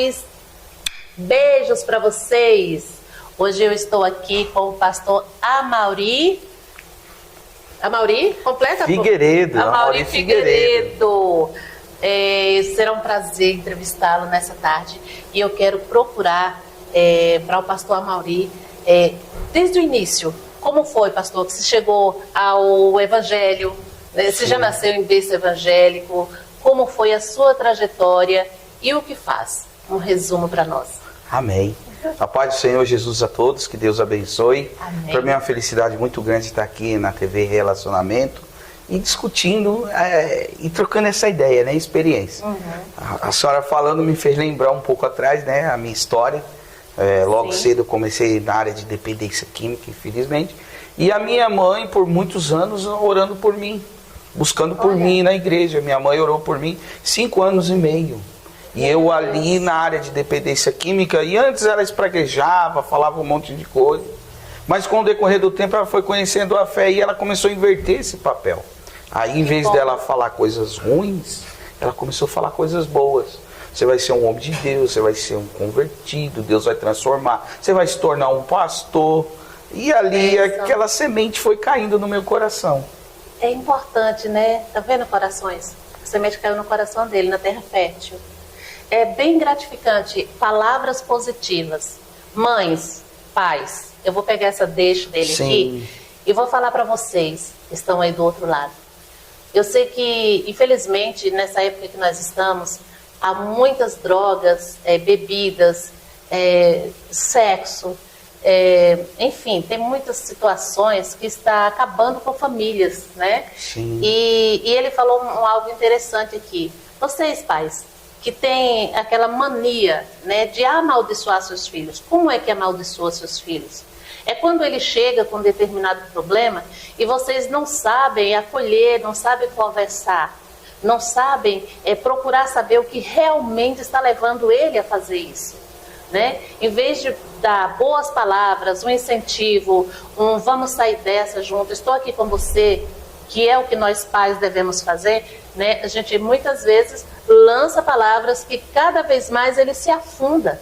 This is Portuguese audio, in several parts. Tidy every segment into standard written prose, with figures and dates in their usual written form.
paz. Beijos para vocês. Hoje eu estou aqui com o pastor Amaury. Amaury? Completa? Figueiredo. Amaury Figueiredo. Será um prazer entrevistá-lo nessa tarde. E eu quero procurar para o pastor Amaury, desde o início, como foi, pastor, que você chegou ao Evangelho? Você já nasceu em berço evangélico? Como foi a sua trajetória e o que faz? Um resumo para nós. Amém. A paz do Senhor Jesus a todos, que Deus abençoe. Amém. Para mim é uma felicidade muito grande estar aqui na TV Relacionamento e discutindo e trocando essa ideia, né, experiência. A senhora falando me fez lembrar um pouco atrás, né, a minha história. Logo cedo eu comecei na área de dependência química, infelizmente. E a minha mãe, por muitos anos, orando por mim, buscando por mim na igreja. Minha mãe orou por mim 5 anos e meio. E eu ali na área de dependência química, e antes ela espraguejava, falava um monte de coisa. Mas com o decorrer do tempo ela foi conhecendo a fé e ela começou a inverter esse papel. Aí em vez dela falar coisas ruins, ela começou a falar coisas boas. Você vai ser um homem de Deus, você vai ser um convertido, Deus vai transformar, você vai se tornar um pastor. E ali aquela semente foi caindo no meu coração. É importante, né? Tá vendo, corações? A semente caiu no coração dele, na terra fértil. É bem gratificante, palavras positivas. Mães, pais, eu vou pegar essa deixa dele aqui e vou falar para vocês que estão aí do outro lado. Eu sei que, infelizmente, nessa época que nós estamos, há muitas drogas, bebidas, sexo, enfim, tem muitas situações que está acabando com famílias, né? Sim. E ele falou algo interessante aqui. Vocês, pais, que têm aquela mania, né, de amaldiçoar seus filhos. Como é que amaldiçoa seus filhos? É quando ele chega com um determinado problema e vocês não sabem acolher, não sabem conversar, não sabem procurar saber o que realmente está levando ele a fazer isso, né? Em vez de dar boas palavras, um incentivo, vamos sair dessa junto, estou aqui com você, que é o que nós pais devemos fazer, né? A gente muitas vezes lança palavras que cada vez mais ele se afunda.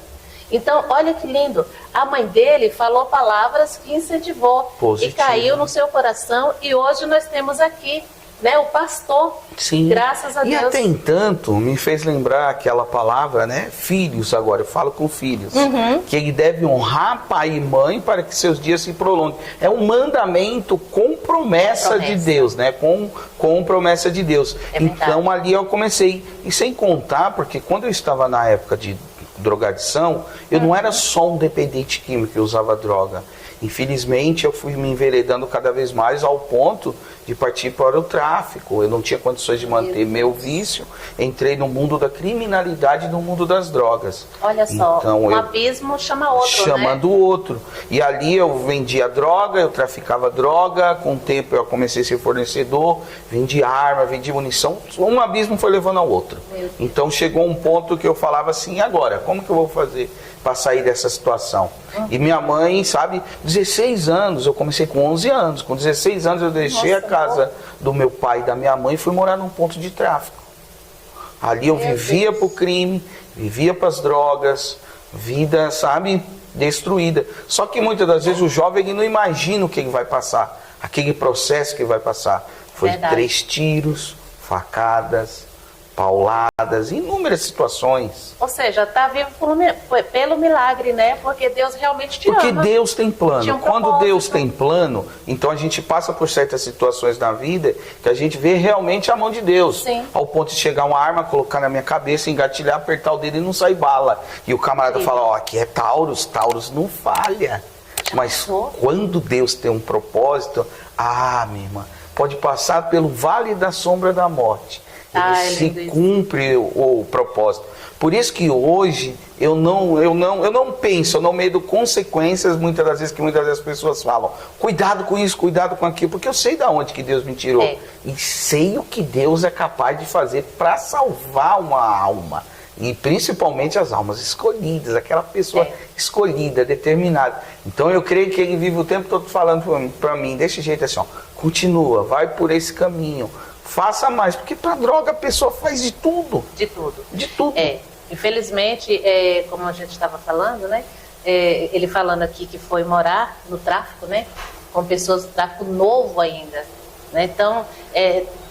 Então, olha que lindo, a mãe dele falou palavras que incentivou positivo. E caiu no seu coração, e hoje nós temos aqui, né, o pastor. Sim. Graças a Deus. E até entanto me fez lembrar aquela palavra, né? Filhos, agora eu falo com filhos. Que ele deve honrar pai e mãe para que seus dias se prolonguem. É um mandamento com promessa de Deus, né? Com promessa de Deus. Então ali eu comecei. E sem contar, porque quando eu estava na época de drogadição, eu não era só um dependente químico que usava droga. Infelizmente, eu fui me enveredando cada vez mais ao ponto de partir para o tráfico. Eu não tinha condições de manter meu vício. Entrei no mundo da criminalidade e no mundo das drogas. Olha só, então, um abismo chama outro, chamando outro. E ali eu vendia droga, eu traficava droga. Com o tempo eu comecei a ser fornecedor, vendia arma, vendia munição. Um abismo foi levando ao outro. Então chegou um ponto que eu falava assim, agora, como que eu vou fazer para sair dessa situação? E minha mãe, sabe, 16 anos, eu comecei com 11 anos, com 16 anos eu deixei a casa do meu pai e da minha mãe e fui morar num ponto de tráfico. Ali eu vivia para o crime, vivia para as drogas, vida, sabe, destruída. Só que muitas das vezes o jovem ele não imagina o que ele vai passar, aquele processo que ele vai passar. Foi 3 tiros, facadas, pauladas, inúmeras situações. Ou seja, está vivo pelo milagre, né? Porque Deus realmente te ama. Porque Deus tem plano. Quando Deus tem plano, então a gente passa por certas situações na vida que a gente vê realmente a mão de Deus. Sim. Ao ponto de chegar uma arma, colocar na minha cabeça, engatilhar, apertar o dedo e não sair bala. E o camarada fala, ó, aqui é Taurus, Taurus não falha. Mas quando Deus tem um propósito, minha irmã, pode passar pelo vale da sombra da morte. Ele se cumpre o propósito. Por isso que hoje eu não penso, eu não medo consequências muitas das vezes que muitas das pessoas falam. Cuidado com isso, cuidado com aquilo, porque eu sei de onde que Deus me tirou. E sei o que Deus é capaz de fazer para salvar uma alma. E principalmente as almas escolhidas, aquela pessoa escolhida, determinada. Então eu creio que ele vive o tempo todo falando para mim, desse jeito assim, ó, continua, vai por esse caminho. Faça mais, porque para droga a pessoa faz de tudo. De tudo. De tudo. Infelizmente, como a gente estava falando, né? Ele falando aqui que foi morar no tráfico, né? Com pessoas do tráfico novo ainda. Né? Então,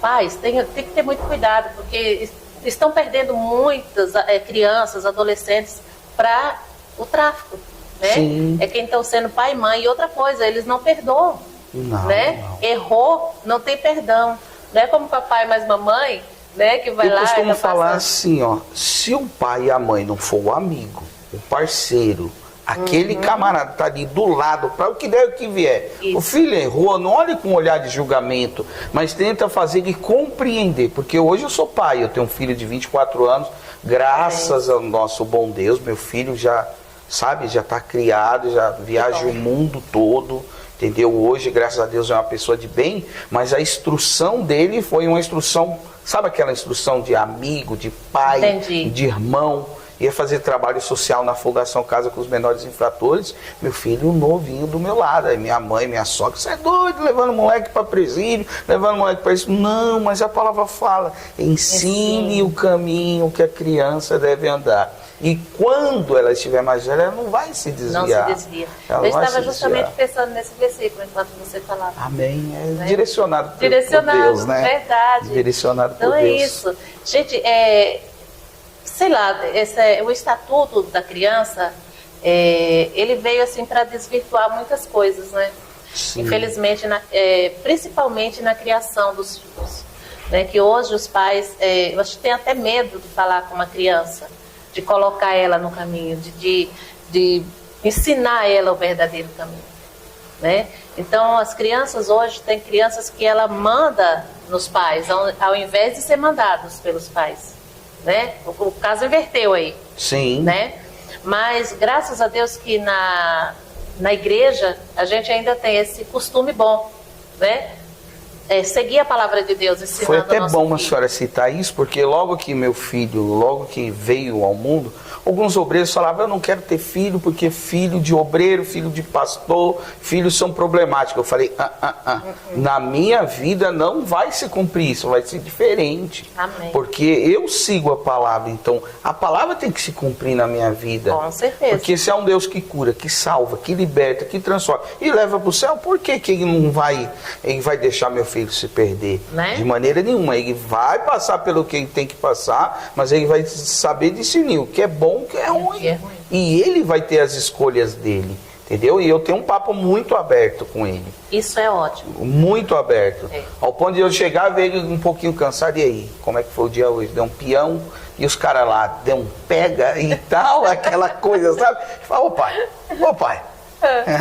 pais, tem que ter muito cuidado, porque estão perdendo muitas crianças, adolescentes para o tráfico. Né? Sim. É quem estão sendo pai e mãe. E outra coisa, eles não perdoam. Não, né? não. Errou, não tem perdão. Não é como papai mais mamãe, né? Que vai Eu lá costumo e falar assim, ó, se o pai e a mãe não for o amigo, o parceiro, aquele camarada tá ali do lado, para o que der o que vier. Isso. O filho errou, não olhe com um olhar de julgamento, mas tenta fazer ele compreender, porque hoje eu sou pai, eu tenho um filho de 24 anos, graças ao nosso bom Deus, meu filho já, sabe, já tá criado, já viaja o mundo todo, entendeu? Hoje, graças a Deus, é uma pessoa de bem, mas a instrução dele foi uma instrução, sabe aquela instrução de amigo, de pai, Entendi. de irmão? Ia fazer trabalho social na Fundação Casa com os Menores Infratores, meu filho novinho do meu lado, aí minha mãe, minha sogra, você é doido, levando o moleque para presídio, levando o moleque para isso. Não, mas a palavra fala, ensine o caminho que a criança deve andar. E quando ela estiver mais velha, ela não vai se desviar. Não se desvia. Ela Eu vai estava se justamente desviar. pensando nesse versículo enquanto você falava. Amém. É Né? direcionado por Direcionado, Deus, né? verdade. Direcionado Então por é Deus. isso. Gente, sei lá, o Estatuto da Criança, ele veio assim para desvirtuar muitas coisas, né? Sim. Infelizmente, principalmente na criação dos filhos. Né? Que hoje os pais, eu acho que tem até medo de falar com uma criança, de colocar ela no caminho, de ensinar ela o verdadeiro caminho. Né? Então, as crianças hoje, tem crianças que ela manda nos pais, ao invés de ser mandados pelos pais. Né? O caso inverteu aí. Sim. Né? Mas, graças a Deus que na igreja, a gente ainda tem esse costume bom, né? Seguir a palavra de Deus, ensinando Foi até ao nosso bom a filho. senhora citar isso, porque logo que meu filho, logo que veio ao mundo, alguns obreiros falavam, eu não quero ter filho, porque filho de obreiro, filho de pastor, filhos são problemáticos. Eu falei, na minha vida não vai se cumprir isso, vai ser diferente. Amém. Porque eu sigo a palavra, então a palavra tem que se cumprir na minha vida. Com certeza. Porque se é um Deus que cura, que salva, que liberta, que transforma e leva para o céu, por que ele não vai, ele vai deixar meu filho se perder? Né? De maneira nenhuma. Ele vai passar pelo que ele tem que passar, mas ele vai saber discernir o que é bom, o que é ruim. que é ruim. E ele vai ter as escolhas dele, entendeu? E eu tenho um papo muito aberto com ele. Isso é ótimo. Muito aberto. É. Ao ponto de eu chegar e ver ele um pouquinho cansado. E aí, como é que foi o dia hoje? Deu um peão e os caras lá deu um pega e tal, aquela coisa, sabe? Fala, ô pai.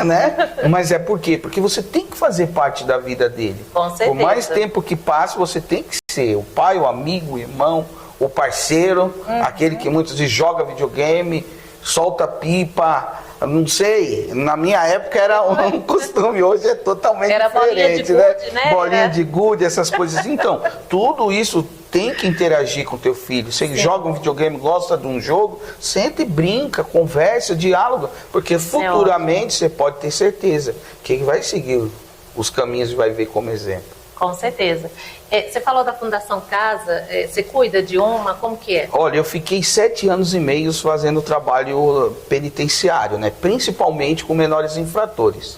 Né? Mas é por quê? Porque você tem que fazer parte da vida dele. Com certeza. Por mais tempo que passe, você tem que ser o pai, o amigo, o irmão, o parceiro, aquele que muitas vezes joga videogame, solta pipa, não sei. Na minha época era um costume, hoje é totalmente Era bolinha de diferente, gude, né? Bolinha de gude, essas coisas. Então, tudo isso tem que interagir com o teu filho. Se ele joga um videogame, gosta de um jogo, senta e brinca, conversa, diáloga, porque futuramente você pode ter certeza que ele vai seguir os caminhos e vai ver como exemplo. Com certeza. Você falou da Fundação Casa, você cuida de uma, como que é? Olha, eu fiquei 7 anos e meio fazendo trabalho penitenciário, né? Principalmente com menores infratores.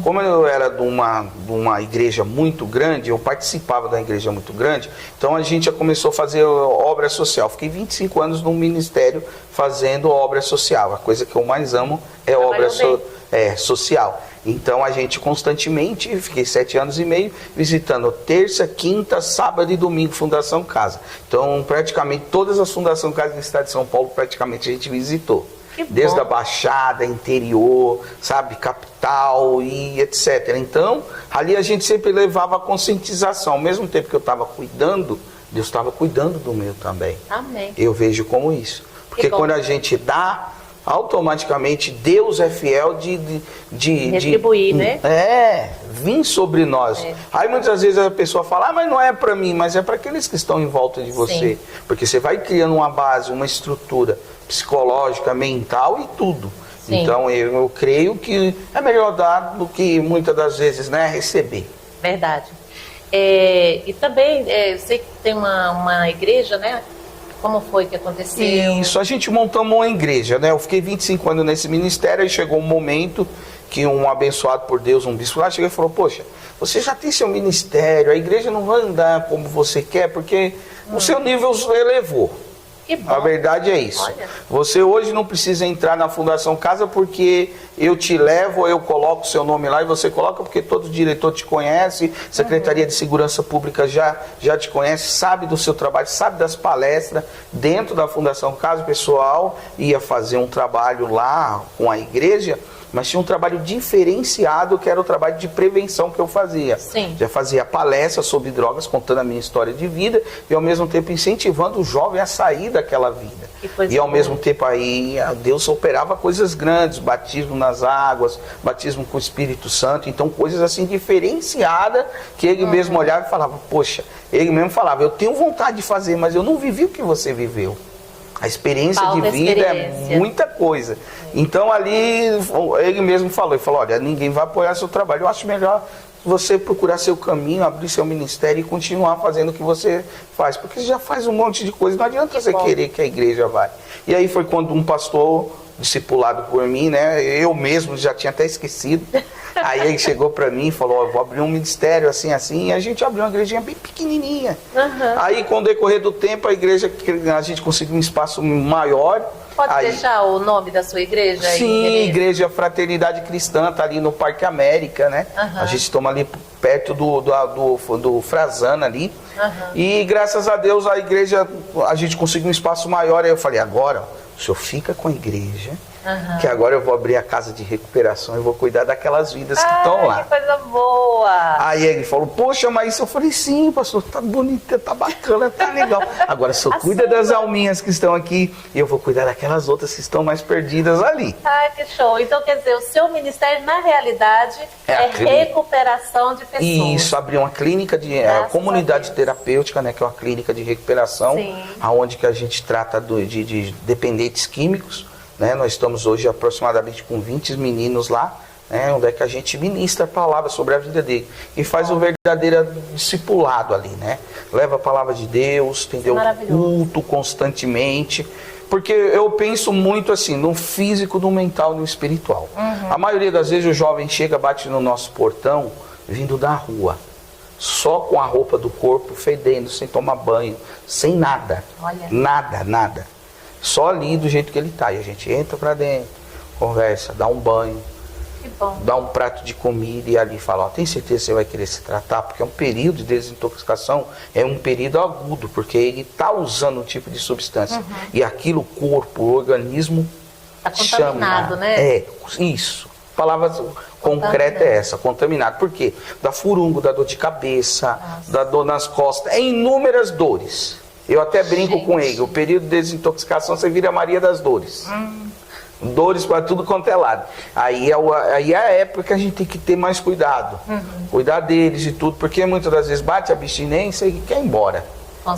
Como eu era de uma igreja muito grande, eu participava da igreja muito grande, então a gente já começou a fazer obra social. Fiquei 25 anos no ministério fazendo obra social. A coisa que eu mais amo é obra social. Então a gente constantemente, fiquei 7 anos e meio, visitando terça, quinta, sábado e domingo Fundação Casa. Então praticamente todas as Fundações Casa do estado de São Paulo, praticamente a gente visitou. Desde a Baixada, interior, sabe, capital e etc. Então ali a gente sempre levava a conscientização. Ao mesmo tempo que eu estava cuidando, Deus estava cuidando do meu também. Amém. Eu vejo como isso. Porque quando a gente dá, automaticamente Deus é fiel de retribuir, né? Vir sobre nós. Aí muitas vezes a pessoa fala, mas não é para mim, mas é para aqueles que estão em volta de você. Sim. Porque você vai criando uma base, uma estrutura psicológica, mental e tudo. Sim. Então eu creio que é melhor dar do que muitas das vezes, né, receber. Verdade. E também, sei que tem uma igreja, né? Como foi que aconteceu? Isso, a gente montamos uma igreja, né? Eu fiquei 25 anos nesse ministério e chegou um momento que um abençoado por Deus, um bispo lá, chegou e falou, poxa, você já tem seu ministério, a igreja não vai andar como você quer, porque o seu nível elevou. Que bom. A verdade é isso. Olha. Você hoje não precisa entrar na Fundação Casa porque eu te levo, eu coloco o seu nome lá e você coloca porque todo diretor te conhece, Secretaria de Segurança Pública já te conhece, sabe do seu trabalho, sabe das palestras. Dentro da Fundação Casa, o pessoal ia fazer um trabalho lá com a igreja, mas tinha um trabalho diferenciado, que era o trabalho de prevenção que eu fazia. Sim. Já fazia palestras sobre drogas, contando a minha história de vida e ao mesmo tempo incentivando o jovem a sair daquela vida. E ao mesmo tempo aí Deus operava coisas grandes, batismo nas águas, batismo com o Espírito Santo, então coisas assim diferenciadas que ele mesmo olhava e falava, poxa, ele mesmo falava, eu tenho vontade de fazer, mas eu não vivi o que você viveu. A experiência de vida é muita coisa. Então ali, ele mesmo falou, olha, ninguém vai apoiar seu trabalho, eu acho melhor você procurar seu caminho, abrir seu ministério e continuar fazendo o que você faz, porque você já faz um monte de coisa, não adianta você querer que a igreja vai. E aí foi quando um pastor, discipulado por mim, né, eu mesmo já tinha até esquecido, aí ele chegou para mim e falou, eu vou abrir um ministério assim, e a gente abriu uma igrejinha bem pequenininha. Aí com o decorrer do tempo, a gente conseguiu um espaço maior. Pode deixar o nome da sua igreja? Sim, aí, Igreja Fraternidade Cristã, tá ali no Parque América, né? A gente toma ali perto do Frazana ali. E graças a Deus a igreja, a gente conseguiu um espaço maior. Aí eu falei, agora o senhor fica com a igreja, que agora eu vou abrir a casa de recuperação e vou cuidar daquelas vidas que estão lá. Que coisa boa! Aí ele falou, poxa, mas eu falei, sim, pastor, tá bonita, tá bacana, tá legal. Agora o senhor cuida das alminhas que estão aqui e eu vou cuidar daquelas outras que estão mais perdidas ali. Ai, que show! Então quer dizer, o seu ministério na realidade é recuperação de pessoas. Isso, abrir uma clínica de comunidade terapêutica, né, que é uma clínica de recuperação, aonde que a gente trata de dependentes químicos. Né? Nós estamos hoje aproximadamente com 20 meninos lá, né? Onde é que a gente ministra a palavra sobre a vida dele e faz um verdadeiro discipulado ali, né? Leva a palavra de Deus, entendeu? Culto constantemente, porque eu penso muito assim, no físico, no mental e no espiritual. A maioria das vezes o jovem chega, bate no nosso portão, vindo da rua, só com a roupa do corpo fedendo, sem tomar banho, sem nada. Olha. Nada. Só ali do jeito que ele está. E a gente entra para dentro, conversa, dá um banho, dá um prato de comida e ali fala, ó, tem certeza que você vai querer se tratar? Porque é um período de desintoxicação, é um período agudo, porque ele está usando um tipo de substância. E aquilo, o corpo, o organismo está contaminado, né? É, isso. A palavra concreta é essa, contaminado. Por quê? Da furúnculo, da dor de cabeça, da dor nas costas, é inúmeras dores. Eu até brinco com ele, o período de desintoxicação você vira a Maria das Dores. Dores para tudo quanto é lado. Aí é a época que a gente tem que ter mais cuidado. Cuidar deles e tudo, porque muitas das vezes bate a abstinência e quer ir embora.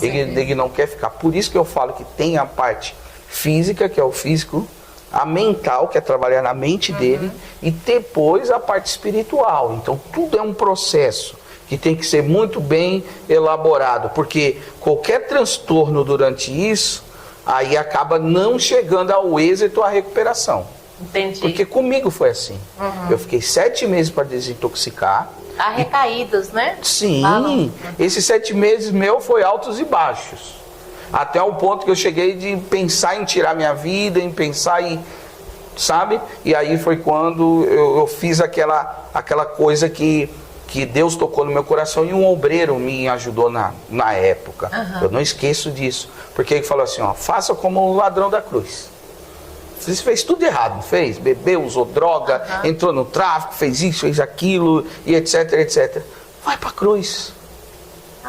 Ele não quer ficar. Por isso que eu falo que tem a parte física, que é o físico, a mental, que é trabalhar na mente dele, e depois a parte espiritual. Então tudo é um processo que tem que ser muito bem elaborado, porque qualquer transtorno durante isso, aí acaba não chegando ao êxito, à recuperação. Entendi. Porque comigo foi assim. Eu fiquei 7 meses para desintoxicar. Há recaídas, né? Sim. Esses 7 meses meu foi altos e baixos. Até o ponto que eu cheguei de pensar em tirar minha vida, em pensar em... Sabe? E aí foi quando eu fiz aquela coisa que Deus tocou no meu coração e um obreiro me ajudou na época. Eu não esqueço disso. Porque ele falou assim, ó, faça como o ladrão da cruz. Você fez tudo errado, não fez? Bebeu, usou droga, entrou no tráfico, fez isso, fez aquilo, e etc, etc. Vai para a cruz.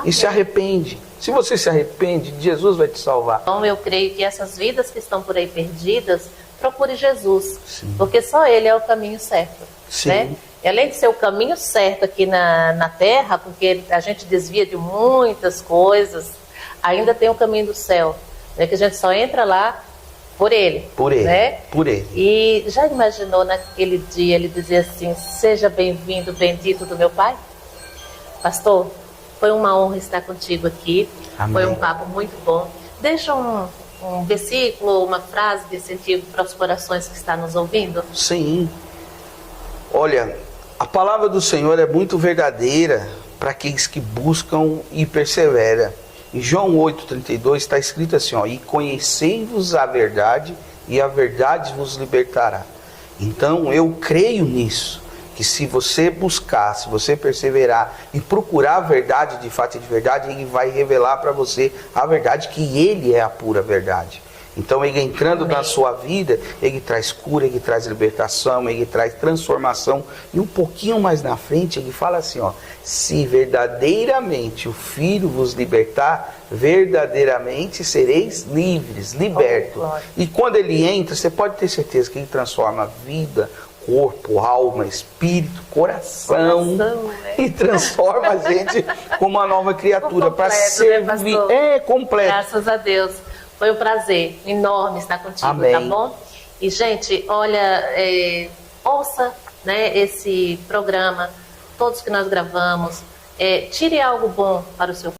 E se arrepende. Se você se arrepende, Jesus vai te salvar. Então eu creio que essas vidas que estão por aí perdidas, procure Jesus. Porque só Ele é o caminho certo. Né? E além de ser o caminho certo aqui na Terra, porque a gente desvia de muitas coisas, ainda tem o caminho do céu, né? Que a gente só entra lá por Ele. Por Ele, né? por Ele. E já imaginou naquele dia ele dizer assim, seja bem-vindo, bendito do meu Pai? Pastor, foi uma honra estar contigo aqui. Amém. Foi um papo muito bom. Deixa um versículo, uma frase de incentivo para os corações que estão nos ouvindo. Sim. Olha, a palavra do Senhor é muito verdadeira para aqueles que buscam e perseveram. Em João 8,32 está escrito assim, ó, e conhecei-vos a verdade, e a verdade vos libertará. Então eu creio nisso, que se você buscar, se você perseverar e procurar a verdade de fato e de verdade, Ele vai revelar para você a verdade, que Ele é a pura verdade. Então Ele entrando na sua vida, Ele traz cura, Ele traz libertação, Ele traz transformação. E um pouquinho mais na frente Ele fala assim, ó, se verdadeiramente o Filho vos libertar, verdadeiramente sereis livres, libertos. E quando Ele entra, você pode ter certeza que Ele transforma a vida, corpo, alma, espírito, coração e transforma a gente como uma nova criatura para servir. Né, completo. Graças a Deus. Foi um prazer enorme estar contigo, amém. Tá bom? E, gente, olha, ouça, né, esse programa, todos que nós gravamos, tire algo bom para o seu